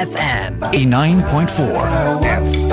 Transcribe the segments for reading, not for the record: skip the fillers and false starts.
FM 89.4 FM।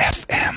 FM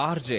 RJ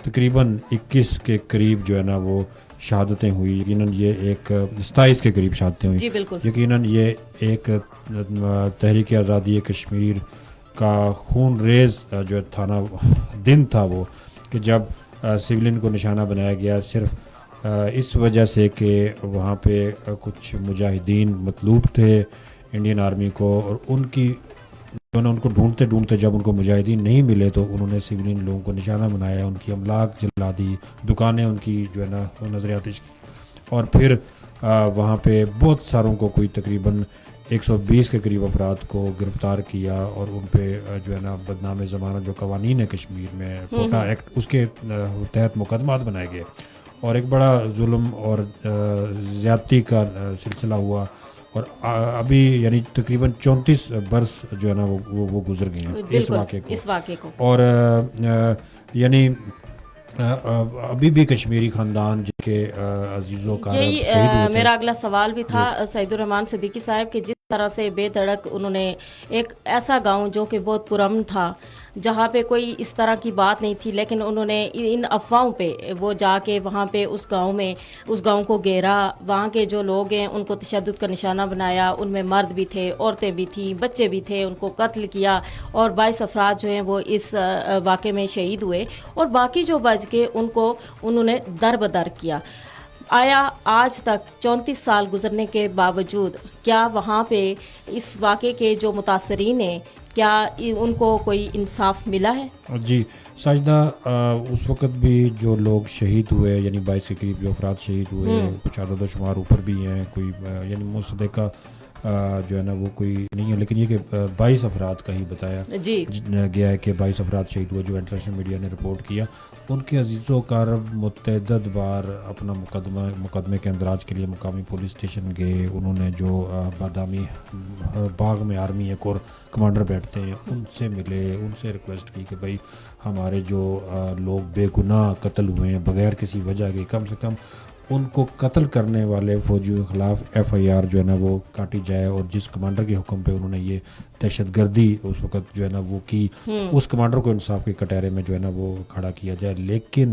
تقریباً 21 کے قریب جو ہے نا وہ شہادتیں ہوئی. یقیناً یہ ایک 27 کے قریب شہادتیں ہوئیں. جی بالکل. یقیناً یہ ایک تحریک آزادی کشمیر کا خون ریز جو تھا نا دن تھا وہ, کہ جب سویلین کو نشانہ بنایا گیا صرف اس وجہ سے کہ وہاں پہ کچھ مجاہدین مطلوب تھے انڈین آرمی کو, اور ان کی ان کو ڈھونڈتے ڈھونڈتے جب ان کو مجاہدین نہیں ملے تو انہوں نے سویلین لوگوں کو نشانہ بنایا, ان کی املاک جلا دی, دکانیں ان کی جو ہے نا نظر آتش کی, اور پھر وہاں پہ بہت ساروں کو کوئی تقریباً 120 کے قریب افراد کو گرفتار کیا, اور ان پہ جو ہے نا بدنام زمانہ جو قوانین ہے کشمیر میں کوٹا ایکٹ اس کے تحت مقدمات بنائے گئے, اور ایک بڑا ظلم اور زیادتی کا سلسلہ ہوا. اور ابھی یعنی تقریباً 34 برس جو ہے نا وہ گزر گئے ہیں اس واقعے کو. اور یعنی ابھی بھی کشمیری خاندان جن کے عزیزوں کا یہی میرا اگلا سوال بھی تھا سعید الرحمان صدیقی صاحب کہ جس طرح سے بے دھڑک انہوں نے ایک ایسا گاؤں جو کہ بہت پرامن تھا جہاں پہ کوئی اس طرح کی بات نہیں تھی, لیکن انہوں نے ان افواہوں پہ وہ جا کے وہاں پہ اس گاؤں کو گھیرا, وہاں کے جو لوگ ہیں ان کو تشدد کا نشانہ بنایا, ان میں مرد بھی تھے, عورتیں بھی تھیں, بچے بھی تھے, ان کو قتل کیا, اور 22 افراد جو ہیں وہ اس واقعے میں شہید ہوئے, اور باقی جو بچ گئے ان کو انہوں نے در بدر کیا. آیا آج تک 34 سال گزرنے کے باوجود کیا وہاں پہ اس واقعے کے جو متاثرین ہیں کیا ان کو کوئی انصاف ملا ہے؟ جی ساجدہ, اس وقت بھی جو لوگ شہید ہوئے یعنی 22 کے قریب جو افراد شہید ہوئے, کچھ عدد و شمار اوپر بھی ہیں, کوئی یعنی مصدقہ جو ہے نا وہ کوئی نہیں ہے, لیکن یہ کہ 22 افراد کا ہی بتایا گیا ہے کہ 22 افراد شہید ہوئے جو انٹرنیشنل میڈیا نے رپورٹ کیا. ان کے عزیزوں کا رب متعدد بار اپنا مقدمے کے اندراج کے لیے مقامی پولیس اسٹیشن گئے. انہوں نے جو بادامی باغ میں آرمی ایک اور کمانڈر بیٹھتے ہیں ان سے ملے, ان سے ریکویسٹ کی کہ بھائی ہمارے جو لوگ بے گناہ قتل ہوئے ہیں بغیر کسی وجہ کے, کم سے کم ان کو قتل کرنے والے فوجیوں کے خلاف FIR جو ہے نا وہ کاٹی جائے, اور جس کمانڈر کے حکم پہ انہوں نے یہ دہشت گردی اس وقت جو ہے نا وہ کی, اس کمانڈر کو انصاف کے کٹہرے میں جو ہے نا وہ کھڑا کیا جائے. لیکن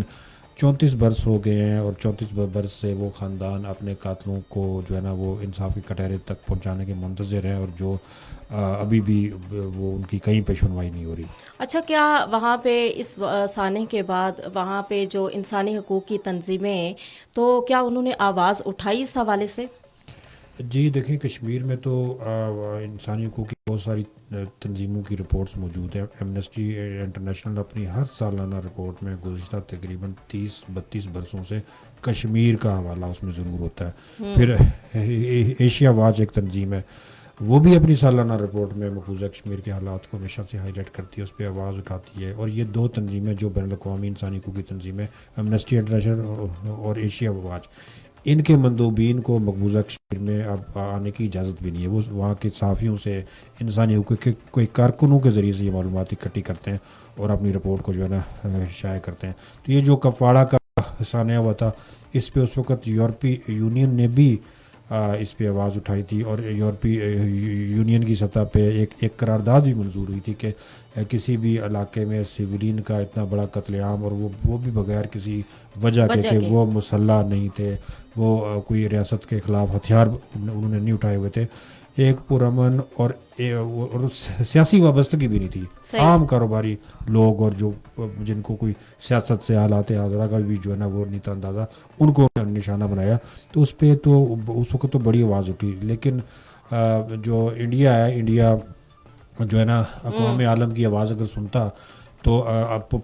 34 برس ہو گئے ہیں, اور 34 برس سے وہ خاندان اپنے قاتلوں کو جو ہے نا وہ انصاف کے کٹہرے تک پہنچانے کے منتظر ہیں, اور جو ابھی بھی وہ ان کی کہیں پہ سنوائی نہیں ہو رہی. اچھا, کیا وہاں پہ اس سانے کے بعد وہاں پہ جو انسانی حقوق کی تنظیمیں ہیں تو کیا انہوں نے آواز اٹھائی اس حوالے سے؟ جی دیکھیں, کشمیر میں تو انسانی حقوق کی بہت ساری تنظیموں کی رپورٹس موجود ہیں. ایمنسٹی انٹرنیشنل اپنی ہر سالانہ رپورٹ میں گزشتہ تقریباً 30-32 برسوں سے کشمیر کا حوالہ اس میں ضرور ہوتا ہے. پھر ایشیا واچ ایک تنظیم ہے, وہ بھی اپنی سالانہ رپورٹ میں مقبوضہ کشمیر کے حالات کو ہمیشہ سے ہائی لائٹ کرتی ہے, اس پہ آواز اٹھاتی ہے. اور یہ دو تنظیمیں جو بین الاقوامی انسانی حقوق کی تنظیمیں ایمنسٹی انٹرنیشنل اور ایشیا واچ, ان کے مندوبین کو مقبوضہ کشمیر میں اب آنے کی اجازت بھی نہیں ہے. وہ وہاں کے صحافیوں سے, انسانی حقوق کے کوئی کارکنوں کے ذریعے سے یہ معلومات اکٹھی کرتے ہیں اور اپنی رپورٹ کو جو ہے نا شائع کرتے ہیں. تو یہ جو کپواڑہ کا سانحہ ہوا تھا, اس پہ اس وقت یورپی یونین نے بھی اس پہ آواز اٹھائی تھی, اور یورپی یونین کی سطح پہ ایک قرارداد بھی منظور ہوئی تھی کہ کسی بھی علاقے میں سویلین کا اتنا بڑا قتل عام, اور وہ بھی بغیر کسی وجہ کے کہ وہ مسلح نہیں تھے, وہ کوئی ریاست کے خلاف ہتھیار انہوں نے نہیں اٹھائے ہوئے تھے, ایک پرامن اور سیاسی وابستگی بھی نہیں تھی. عام کاروباری لوگ اور جو جن کو کوئی سیاست سے حالات حاضرہ کا بھی جو ہے نا وہ نہیں تھا اندازہ, ان کو نشانہ بنایا. تو اس پہ تو اس وقت تو بڑی آواز اٹھی. لیکن جو انڈیا ہے, انڈیا جو ہے نا اقوام عالم کی آواز اگر سنتا تو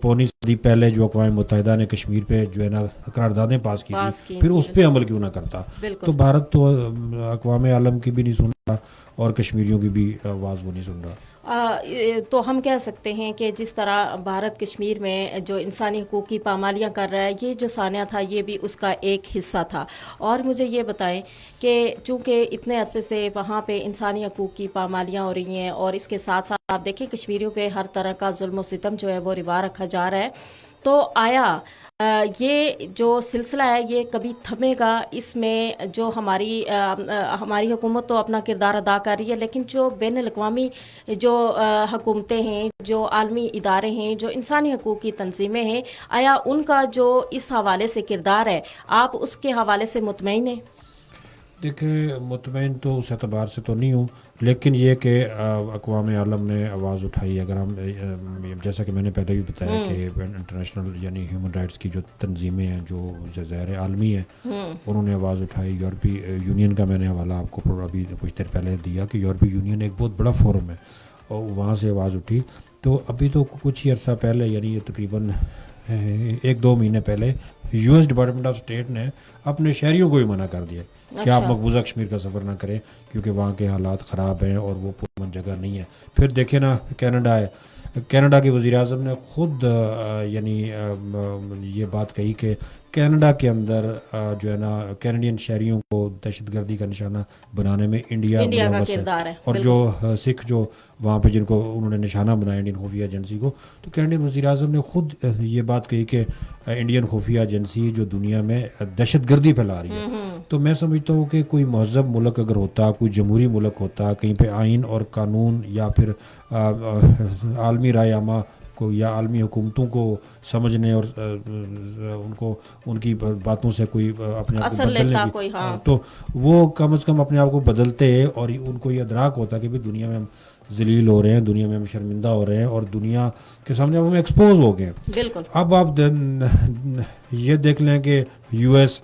پونی صدی پہلے جو اقوام متحدہ نے کشمیر پہ جو ہے نا قراردادیں پاس کی تھی, پھر اس پہ عمل کیوں نہ کرتا. تو بھارت تو اقوام عالم کی بھی نہیں سن رہا, اور کشمیریوں کی بھی آواز وہ نہیں سن رہا. تو ہم کہہ سکتے ہیں کہ جس طرح بھارت کشمیر میں جو انسانی حقوق کی پامالیاں کر رہا ہے, یہ جو سانحہ تھا یہ بھی اس کا ایک حصہ تھا. اور مجھے یہ بتائیں کہ چونکہ اتنے عرصے سے وہاں پہ انسانی حقوق کی پامالیاں ہو رہی ہیں, اور اس کے ساتھ ساتھ آپ دیکھیں کشمیریوں پہ ہر طرح کا ظلم و ستم جو ہے وہ روا رکھا جا رہا ہے, تو آیا یہ جو سلسلہ ہے یہ کبھی تھمے گا؟ اس میں جو ہماری حکومت تو اپنا کردار ادا کر رہی ہے، لیکن جو بین الاقوامی جو حکومتیں ہیں، جو عالمی ادارے ہیں، جو انسانی حقوق کی تنظیمیں ہیں، آیا ان کا جو اس حوالے سے کردار ہے آپ اس کے حوالے سے مطمئن ہیں؟ دیکھیں مطمئن تو اس اعتبار سے تو نہیں ہوں، لیکن یہ کہ اقوام عالم نے آواز اٹھائی، اگر ہم جیسا کہ میں نے پہلے بھی بتایا کہ انٹرنیشنل یعنی ہیومن رائٹس کی جو تنظیمیں ہیں جو ظاہر عالمی ہیں انہوں نے آواز اٹھائی. یورپی یونین کا میں نے حوالہ آپ کو ابھی کچھ دیر پہلے دیا کہ یورپی یونین ایک بہت بڑا فورم ہے اور وہاں سے آواز اٹھی. تو ابھی تو کچھ ہی عرصہ پہلے یعنی تقریباً 1-2 مہینے پہلے US ڈپارٹمنٹ آف اسٹیٹ نے اپنے شہریوں کو ہی منع کر دیا کہ آپ مقبوضہ کشمیر کا سفر نہ کریں کیونکہ وہاں کے حالات خراب ہیں اور وہ پرامن جگہ نہیں ہے. پھر دیکھیں نا کینیڈا ہے، کینیڈا کے وزیر اعظم نے خود یعنی یہ بات کہی کہ کینیڈا کے اندر جو ہے نا کینیڈین شہریوں کو دہشت گردی کا نشانہ بنانے میں انڈیا کا کردار ہے. اور جو سکھ جو وہاں پہ جن کو انہوں نے نشانہ بنایا انڈین خفیہ ایجنسی کو، تو کینیڈین وزیر اعظم نے خود یہ بات کہی کہ انڈین خفیہ ایجنسی جو دنیا میں دہشت گردی پھیلا رہی ہے. تو میں سمجھتا ہوں کہ کوئی مہذب ملک اگر ہوتا، کوئی جمہوری ملک ہوتا، کہیں پہ آئین اور قانون یا پھر عالمی رائے عامہ کو یا عالمی حکومتوں کو سمجھنے اور ان کو ان کی باتوں سے کوئی اپنے آپ کو بدلنے کی تو وہ کم از کم اپنے آپ کو بدلتے اور ان کو یہ ادراک ہوتا کہ دنیا میں ہم ذلیل ہو رہے ہیں، دنیا میں ہم شرمندہ ہو رہے ہیں اور دنیا کے سامنے اب ہم ایکسپوز ہو گئے. بالکل. اب آپ یہ دیکھ لیں کہ US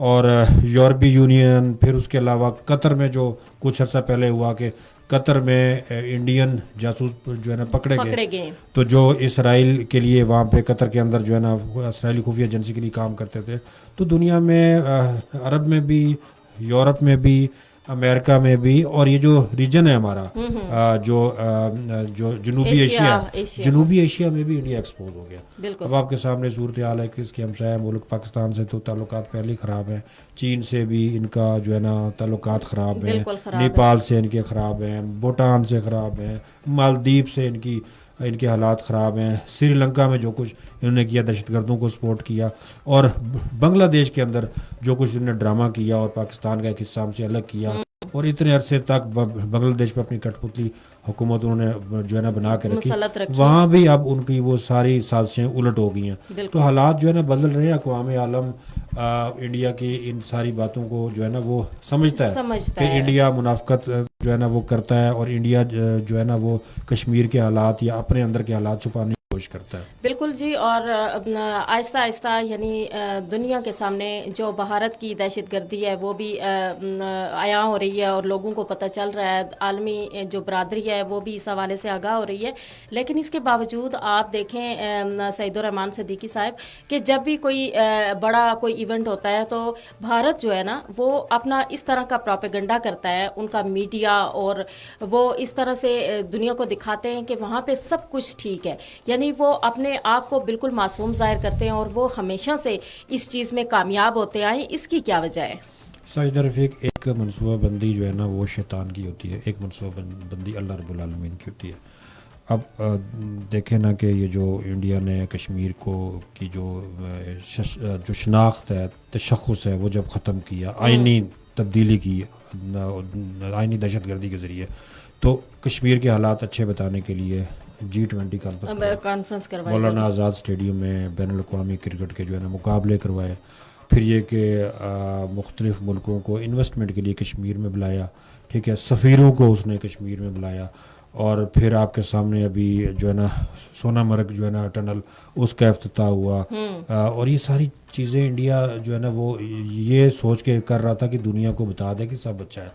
اور یورپی یونین، پھر اس کے علاوہ قطر میں جو کچھ عرصہ پہلے ہوا کہ قطر میں انڈین جاسوس جو ہے نا پکڑے گئے، تو جو اسرائیل کے لیے وہاں پہ قطر کے اندر جو ہے نا اسرائیلی خفیہ ایجنسی کے لیے کام کرتے تھے. تو دنیا میں عرب میں بھی، یورپ میں بھی، امریکہ میں بھی، اور یہ جو ریجن ہے ہمارا جو جنوبی ایشیا میں بھی انڈیا ایکسپوز ہو گیا. اب آپ کے سامنے صورتحال ہے کہ اس کے ہمسایہ ملک پاکستان سے تو تعلقات پہلے خراب ہیں، چین سے بھی ان کا جو ہے نا تعلقات خراب ہیں، نیپال سے ان کے خراب ہیں، بھوٹان سے خراب ہیں، مالدیپ سے ان کے حالات خراب ہیں، سری لنکا میں جو کچھ انہوں نے کیا دہشت گردوں کو سپورٹ کیا، اور بنگلہ دیش کے اندر جو کچھ انہوں نے ڈرامہ کیا اور پاکستان کا ایک حصہ ہم سے الگ کیا، اور اتنے عرصے تک بنگلہ دیش پہ اپنی کٹ پتلی حکومت انہوں نے جو ہے نا بنا کے رکھی. وہاں بھی اب ان کی وہ ساری سازشیں الٹ ہو گئی ہیں. تو حالات جو ہے نا بدل رہے ہیں. اقوام عالم انڈیا کی ان ساری باتوں کو جو ہے نا وہ سمجھتا ہے کہ انڈیا منافقت جو ہے نا وہ کرتا ہے، اور انڈیا جو ہے نا وہ کشمیر کے حالات یا اپنے اندر کے حالات چھپانے کی کوشش کرتا ہے. بالکل جی. اور آہستہ آہستہ یعنی دنیا کے سامنے جو بھارت کی دہشت گردی ہے وہ بھی عیاں ہو رہی ہے اور لوگوں کو پتہ چل رہا ہے، عالمی جو برادری ہے وہ بھی اس حوالے سے آگاہ ہو رہی ہے. لیکن اس کے باوجود آپ دیکھیں سعید الرحمان صدیقی صاحب کہ جب بھی کوئی بڑا کوئی ایونٹ ہوتا ہے تو بھارت جو ہے نا وہ اپنا اس طرح کا پروپیگنڈا کرتا ہے، ان کا میڈیا، اور وہ اس طرح سے دنیا کو دکھاتے ہیں کہ وہاں پہ سب کچھ ٹھیک ہے. یعنی وہ اپنے آپ کو بالکل معصوم ظاہر کرتے ہیں اور وہ ہمیشہ سے اس چیز میں کامیاب ہوتے آئے. اس کی کیا وجہ ہے؟ ساجدہ رفیق، ایک منصوبہ بندی جو ہے نا وہ شیطان کی ہوتی ہے، ایک منصوبہ بندی اللہ رب العالمین کی ہوتی ہے. اب دیکھیں نا کہ یہ جو انڈیا نے کشمیر کو کی جو شناخت ہے، تشخص ہے، وہ جب ختم کیا، آئینی تبدیلی کی آئینی دہشت گردی کے ذریعے، تو کشمیر کے حالات اچھے بتانے کے لیے G20 کانفرنس کروائی، مولانا آزاد اسٹیڈیم میں بین الاقوامی کرکٹ کے جو ہے نا مقابلے کروائے. پھر یہ کہ مختلف ملکوں کو انویسٹمنٹ کے لیے کشمیر میں بلایا، ٹھیک ہے، سفیروں کو اس نے کشمیر میں بلایا. اور پھر آپ کے سامنے ابھی جو ہے نا سونا مرگ جو ہے نا ٹنل، اس کا افتتاح ہوا. اور یہ ساری چیزیں انڈیا جو ہے نا وہ یہ سوچ کے کر رہا تھا کہ دنیا کو بتا دے کہ سب اچھا ہے.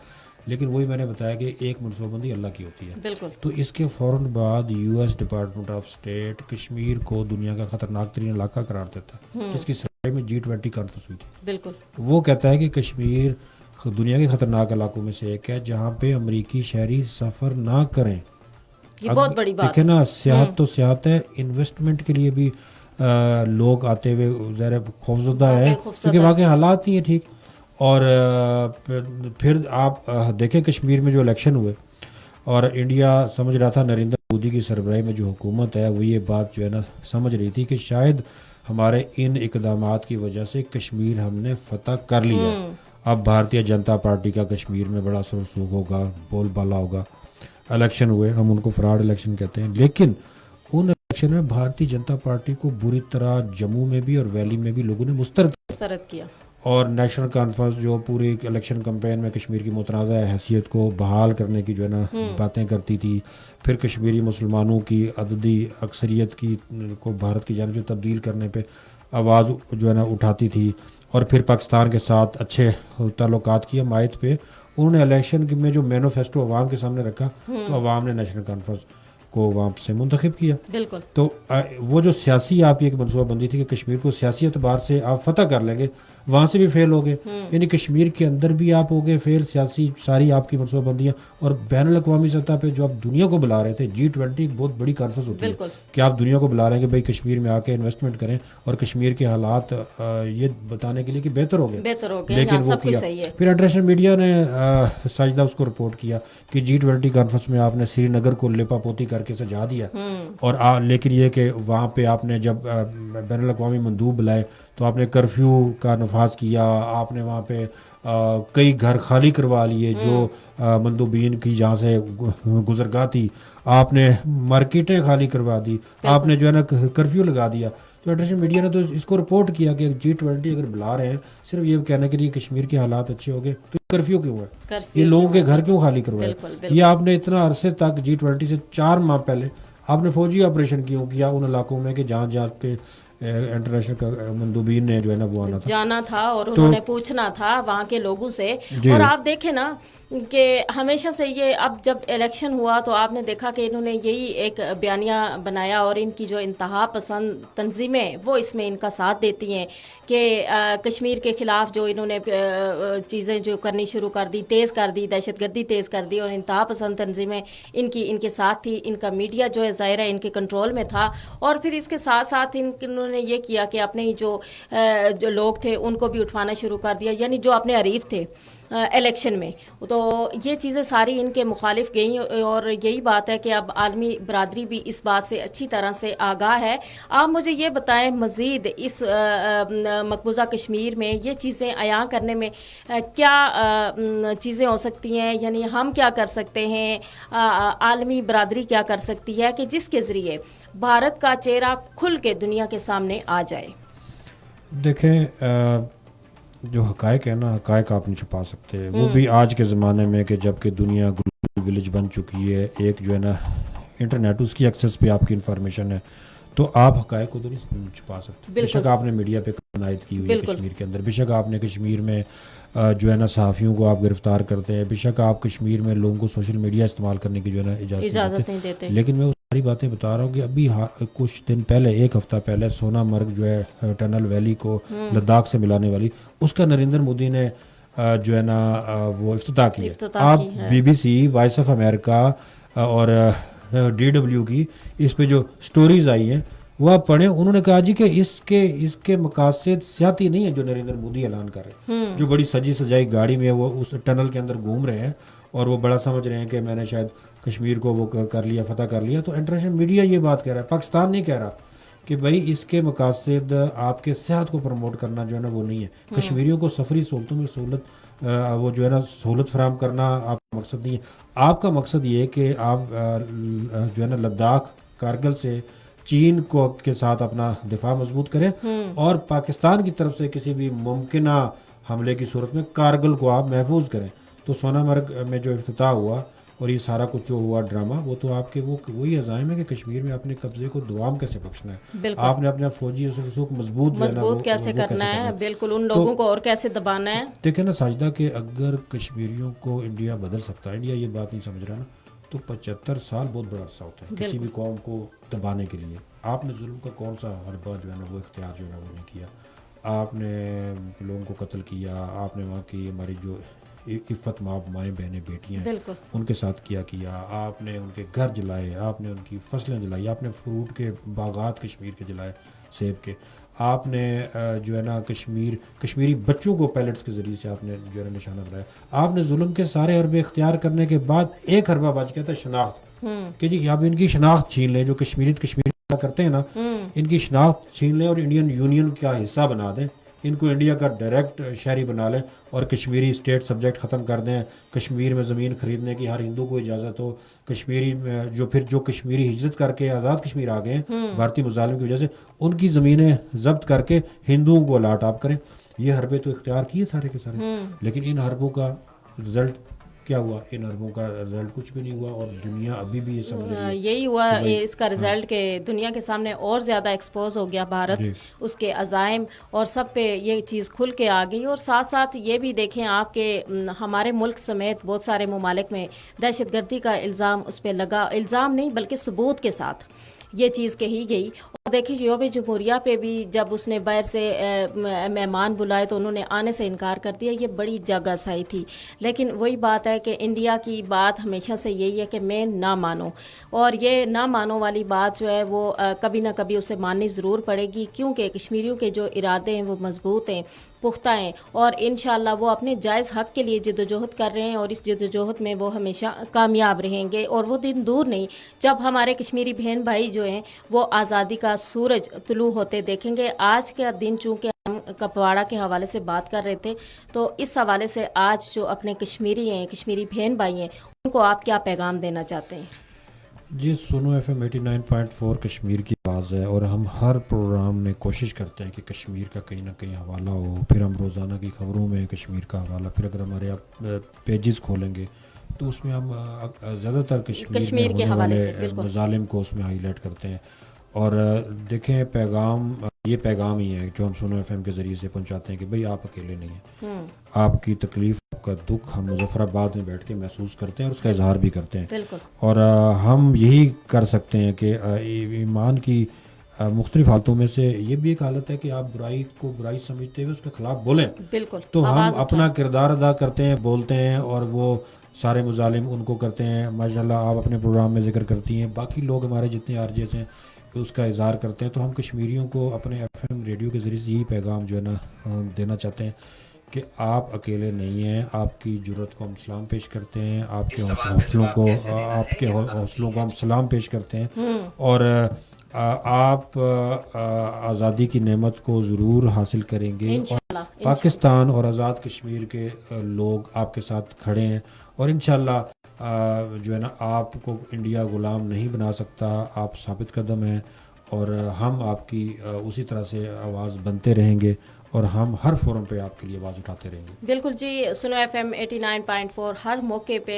لیکن وہی میں نے بتایا کہ ایک منصوبہ بندی اللہ کی ہوتی ہے. بالکل. تو اس کے فوراً بعد US department of state Kashmir کو دنیا کا خطرناک ترین علاقہ قرار دیتا ہے، جس کی سرائی میں G20 کانفرنس ہوئی تھی. بالکل. وہ کہتا ہے کہ کشمیر دنیا کے خطرناک علاقوں میں سے ایک ہے جہاں پہ امریکی شہری سفر نہ کریں. یہ بہت بڑی بات دیکھیں نا، سیاحت تو سیاحت ہے، انویسٹمنٹ کے لیے بھی لوگ آتے ہوئے ظاہر خوفزدہ ہیں کیونکہ وہاں کے حالات نہیں ہیں ٹھیک. اور پھر آپ دیکھیں کشمیر میں جو الیکشن ہوئے اور انڈیا سمجھ رہا تھا نریندر مودی کی سربراہی میں جو حکومت ہے وہ یہ بات جو ہے نا سمجھ رہی تھی کہ شاید ہمارے ان اقدامات کی وجہ سے کشمیر ہم نے فتح کر لیا ہے. اب بھارتیہ جنتا پارٹی کا کشمیر میں بڑا سر سوگ ہوگا, بول بالا ہوگا. الیکشن ہوئے, ہم ان کو فراڈ الیکشن کہتے ہیں, لیکن ان الیکشن میں بھارتیہ جنتا پارٹی کو بری طرح جموں میں بھی اور ویلی میں بھی لوگوں نے مسترد کیا. اور نیشنل کانفرنس جو پوری الیکشن کمپین میں کشمیر کی متنازع حیثیت کو بحال کرنے کی جو ہے نا باتیں کرتی تھی, پھر کشمیری مسلمانوں کی عددی اکثریت کی کو بھارت کی جانب سے تبدیل کرنے پہ آواز جو ہے نا اٹھاتی تھی, اور پھر پاکستان کے ساتھ اچھے تعلقات کی حمایت پہ انہوں نے الیکشن میں جو مینیفیسٹو عوام کے سامنے رکھا تو عوام نے نیشنل کانفرنس کو وہاں سے منتخب کیا. بالکل. تو وہ جو سیاسی آپ کی ایک منصوبہ بندی تھی کہ کشمیر کو سیاسی اعتبار سے آپ فتح کر لیں گے, وہاں سے بھی فیل ہو گئے, یعنی کشمیر کے اندر بھی آپ ہو گئے فیل, سیاسی ساری آپ کی منصوبہ بندیاں, اور بین الاقوامی سطح پہ جو آپ دنیا کو بلا رہے تھے, G20 ایک بہت بڑی کانفرنس ہوتی ہے کہ آپ دنیا کو بلا رہے ہیں کہ بھائی کشمیر میں آ کے انویسٹمنٹ کریں اور کشمیر کے حالات یہ بتانے کے لیے کہ بہتر ہو گئے, لیکن وہ کیا. پھر انٹرنیشنل میڈیا نے ساجدہ اس کو رپورٹ کیا کہ G20 کانفرنس میں آپ نے سری نگر کو لیپا پوتی کر کے سجا دیا, اور لیکن یہ کہ وہاں پہ آپ نے جب بین الاقوامی مندوب بلائے تو آپ نے کرفیو کا نفاذ کیا, آپ نے وہاں پہ کئی گھر خالی کروا لیے جو مندوبین کی جہاں سے گزرگاہ تھی, آپ نے مارکیٹیں خالی کروا دی, آپ نے جو ہے نا کرفیو لگا دیا. تو انٹرنیشنل میڈیا نے تو اس کو رپورٹ کیا کہ G20 اگر بلا رہے ہیں صرف یہ کہنے کے لیے کشمیر کے حالات اچھے ہو گئے تو کرفیو کیوں ہے, یہ لوگوں کے گھر کیوں خالی کروائے. یہ آپ نے اتنا عرصے تک G20 سے 4 ماہ پہلے آپ نے فوجی آپریشن کیوں کیا ان علاقوں میں کہ جہاں پہ انٹرنیشنل مندوبین نے جو ہے نا وہ آنا تھا, جانا تھا, اور انہوں نے پوچھنا تھا وہاں کے لوگوں سے. اور آپ دیکھیں نا کہ ہمیشہ سے یہ, اب جب الیکشن ہوا تو آپ نے دیکھا کہ انہوں نے یہی ایک بیانیہ بنایا, اور ان کی جو انتہا پسند تنظیمیں وہ اس میں ان کا ساتھ دیتی ہیں کہ کشمیر کے خلاف جو انہوں نے چیزیں جو کرنی شروع کر دی, تیز کر دی, دہشت گردی تیز کر دی, اور انتہا پسند تنظیمیں ان کے ساتھ تھی. ان کا میڈیا جو ہے ظاہر ہے ان کے کنٹرول میں تھا, اور پھر اس کے ساتھ ساتھ انہوں نے یہ کیا کہ اپنے ہی جو لوگ تھے ان کو بھی اٹھوانا شروع کر دیا, یعنی جو اپنے حریف تھے الیکشن میں. تو یہ چیزیں ساری ان کے مخالف گئیں, اور یہی بات ہے کہ اب عالمی برادری بھی اس بات سے اچھی طرح سے آگاہ ہے. آپ مجھے یہ بتائیں مزید اس مقبوضہ کشمیر میں یہ چیزیں عیاں کرنے میں کیا چیزیں ہو سکتی ہیں, یعنی ہم کیا کر سکتے ہیں, عالمی برادری کیا کر سکتی ہے کہ جس کے ذریعے بھارت کا چہرہ کھل کے دنیا کے سامنے آ جائے. دیکھیں جو حقائق ہے نا, حقائق آپ نہیں چھپا سکتے, وہ بھی آج کے زمانے میں کہ جب کہ دنیا گلوبل ولیج بن چکی ہے, ایک جو ہے نا انٹرنیٹ اس کی ایکسیس پہ آپ کی انفارمیشن ہے, تو آپ حقائق کو تو نہیں چھپا سکتے. بے شک آپ نے میڈیا پہ قناعت کی ہوئی ہے کشمیر کے اندر, بے شک آپ نے کشمیر میں جو ہے نا صحافیوں کو آپ گرفتار کرتے ہیں, بے شک آپ کشمیر میں لوگوں کو سوشل میڈیا استعمال کرنے کی جو ہے نا اجازت نہیں دیتے, لیکن میں وہ ساری باتیں بتا رہا ہوں کہ ابھی کچھ دن پہلے, 1 ہفتہ پہلے, سونا مرگ جو ہے ٹنل ویلی کو لداخ سے ملانے والی, اس کا نریندر مودی نے جو ہے نا وہ افتتاح کیا. آپ BBC, وائس آف امریکہ اور DW کی اس پہ جو سٹوریز آئی ہیں وہ آپ پڑھیں. انہوں نے کہا جی کہ اس کے مقاصد سیاسی نہیں ہے جو نریندر مودی اعلان کر رہے ہیں, جو بڑی سجی سجائی گاڑی میں وہ اس ٹنل کے اندر گھوم رہے ہیں اور وہ بڑا سمجھ رہے ہیں کہ میں نے شاید کشمیر کو وہ کر لیا, فتح کر لیا. تو انٹرنیشنل میڈیا یہ بات کہہ رہا ہے, پاکستان نہیں کہہ رہا کہ بھائی اس کے مقاصد آپ کے صحت کو پروموٹ کرنا جو ہے نا وہ نہیں ہے. کشمیریوں کو سفری سہولتوں میں سہولت وہ جو ہے نا سہولت فراہم کرنا آپ کا مقصد نہیں ہے. آپ کا مقصد یہ ہے کہ آپ جو ہے نا لداخ, کارگل سے چین کو کے ساتھ اپنا دفاع مضبوط کریں, اور پاکستان کی طرف سے کسی بھی ممکنہ حملے کی صورت میں کارگل کو آپ محفوظ کریں. تو سونا مرگ میں جو افتتاح ہوا اور یہ سارا کچھ جو ہوا ڈرامہ, وہ تو آپ کے وہی عزائم ہے کہ کشمیر میں اپنے قبضے کو دوام کیسے بخشنا ہے, آپ نے اپنا فوجی رسوخ مضبوط کیسے کرنا ہے, بالکل ان لوگوں کو اور کیسے دبانا ہے. دیکھیں نا ساجدہ کہ اگر کشمیریوں کو انڈیا بدل سکتا ہے, انڈیا یہ بات نہیں سمجھ رہا نا, تو 75 سال بہت بڑا عرصہ ہوتا ہے کسی بھی قوم کو دبانے کے لیے. آپ نے ظلم کا کون سا حربہ جو ہے نا وہ اختیار جو ہے نا وہ نہیں کیا, آپ نے لوگوں کو قتل کیا, آپ نے وہاں کی ہماری جو عفت ماں مائیں بہنیں بیٹیاں ہیں ان کے ساتھ کیا, آپ نے ان کے گھر جلائے, آپ نے ان کی فصلیں جلائی, آپ نے فروٹ کے باغات کشمیر کے جلائے, سیب کے, آپ نے جو ہے نا کشمیری بچوں کو پیلٹس کے ذریعے سے آپ نے جو ہے نا نشانہ بنایا. آپ نے ظلم کے سارے حربے اختیار کرنے کے بعد ایک حربہ بچ گیا تھا شناخت, کہ جی اب ان کی شناخت چھین لیں، جو کشمیری کرتے ہیں نا، ان کی شناخت چھین لیں اور انڈین یونین کا حصہ بنا دیں، ان کو انڈیا کا ڈائریکٹ شہری بنا لیں اور کشمیری اسٹیٹ سبجیکٹ ختم کر دیں، کشمیر میں زمین خریدنے کی ہر ہندو کو اجازت ہو، کشمیری جو کشمیری ہجرت کر کے آزاد کشمیر آ گئے ہیں بھارتی مظالم کی وجہ سے، ان کی زمینیں ضبط کر کے ہندوؤں کو الاٹ آپ کریں. یہ حربے تو اختیار کیے سارے کے سارے، لیکن ان حربوں کا رزلٹ کیا ہوا؟ ان حربوں کا رزلٹ کچھ بھی نہیں ہوا، اور دنیا ابھی بھی یہ سمجھ رہی ہے یہی ہوا اس کا رزلٹ کہ دنیا کے سامنے اور زیادہ ایکسپوز ہو گیا بھارت، اس کے عزائم اور سب پہ یہ چیز کھل کے آ گئی. اور ساتھ ساتھ یہ بھی دیکھیں آپ کہ ہمارے ملک سمیت بہت سارے ممالک میں دہشت گردی کا الزام اس پہ لگا، الزام نہیں بلکہ ثبوت کے ساتھ یہ چیز کہی گئی. اور دیکھیں یوم جمہوریہ پہ بھی جب اس نے باہر سے مہمان بلائے تو انہوں نے آنے سے انکار کر دیا، یہ بڑی جگہ سائی تھی. لیکن وہی بات ہے کہ انڈیا کی بات ہمیشہ سے یہی ہے کہ میں نہ مانوں، اور یہ نہ مانو والی بات جو ہے وہ کبھی نہ کبھی اسے ماننی ضرور پڑے گی، کیونکہ کشمیریوں کے جو ارادے ہیں وہ مضبوط ہیں، پختہ ہیں، اور انشاءاللہ وہ اپنے جائز حق کے لیے جدوجہد کر رہے ہیں، اور اس جدوجہد میں وہ ہمیشہ کامیاب رہیں گے. اور وہ دن دور نہیں جب ہمارے کشمیری بہن بھائی جو ہیں وہ آزادی کا سورج طلوع ہوتے دیکھیں گے. آج کا دن چونکہ ہم کپواڑہ کے حوالے سے بات کر رہے تھے، تو اس حوالے سے آج جو اپنے کشمیری ہیں، کشمیری بہن بھائی ہیں، ان کو آپ کیا پیغام دینا چاہتے ہیں؟ جی سنو ایف ایم 89.4 کشمیر کی آواز ہے، اور ہم ہر پروگرام میں کوشش کرتے ہیں کہ کشمیر کا کہیں نہ کہیں حوالہ ہو. پھر ہم روزانہ کی خبروں میں کشمیر کا حوالہ، پھر اگر ہمارے آپ پیجز کھولیں گے تو اس میں ہم زیادہ تر کشمیر کے میں ہونے حوالے سے والے مظالم کو اس میں ہائی لائٹ کرتے ہیں. اور دیکھیں پیغام یہ پیغام ہی ہے جو ہم سنو ایف ایم کے ذریعے سے پہنچاتے ہیں کہ بھئی آپ اکیلے نہیں ہیں، آپ کی تکلیف، آپ کا دکھ ہم مظفر آباد میں بیٹھ کے محسوس کرتے ہیں اور اس کا اظہار بھی کرتے ہیں. اور ہم یہی کر سکتے ہیں کہ ایمان کی مختلف حالتوں میں سے یہ بھی ایک حالت ہے کہ آپ برائی کو برائی سمجھتے ہوئے اس کے خلاف بولیں. تو ہم اپنا کردار ادا کرتے ہیں، بولتے ہیں، اور وہ سارے مظالم ان کو کرتے ہیں. ماشاءاللہ آپ اپنے پروگرام میں ذکر کرتی ہیں، باقی لوگ ہمارے جتنے آر جیز ہیں اس کا اظہار کرتے ہیں. تو ہم کشمیریوں کو اپنے ایف ایم ریڈیو کے ذریعے سے یہی پیغام جو ہے نا دینا چاہتے ہیں کہ آپ اکیلے نہیں ہیں. آپ کی جرأت کو ہم سلام پیش کرتے ہیں، آپ کے حوصلوں کو ہم سلام پیش کرتے ہیں، اور آپ آزادی کی نعمت کو ضرور حاصل کریں گے. اور پاکستان اور آزاد کشمیر کے لوگ آپ کے ساتھ کھڑے ہیں، اور انشاءاللہ جو ہے نا آپ کو انڈیا غلام نہیں بنا سکتا. آپ ثابت قدم ہیں، اور ہم آپ کی اسی طرح سے آواز بنتے رہیں گے، اور ہم ہر فورم پہ آپ کے لیے آواز اٹھاتے رہیں گے. بالکل جی، سنو ایف ایم 89.4 ہر موقع پہ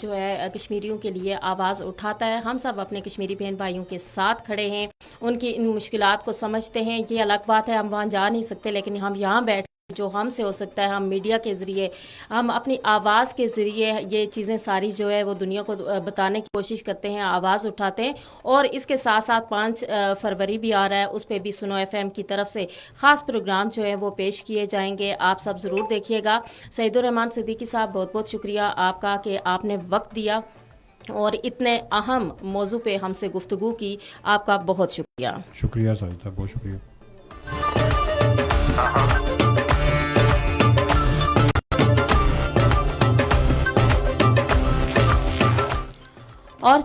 جو ہے کشمیریوں کے لیے آواز اٹھاتا ہے. ہم سب اپنے کشمیری بہن بھائیوں کے ساتھ کھڑے ہیں، ان کی ان مشکلات کو سمجھتے ہیں. یہ الگ بات ہے ہم وہاں جا نہیں سکتے، لیکن ہم یہاں بیٹھ جو ہم سے ہو سکتا ہے، ہم میڈیا کے ذریعے، ہم اپنی آواز کے ذریعے یہ چیزیں ساری جو ہے وہ دنیا کو بتانے کی کوشش کرتے ہیں، آواز اٹھاتے ہیں. اور اس کے ساتھ ساتھ 5 فروری بھی آ رہا ہے، اس پہ بھی سنو ایف ایم کی طرف سے خاص پروگرام جو ہے وہ پیش کیے جائیں گے. آپ سب ضرور دیکھیے گا. سعید الرحمان صدیقی صاحب بہت بہت شکریہ آپ کا کہ آپ نے وقت دیا اور اتنے اہم موضوع پہ ہم سے گفتگو کی. آپ کا بہت شکریہ. شکریہ ساجدہ، بہت شکریہ. اور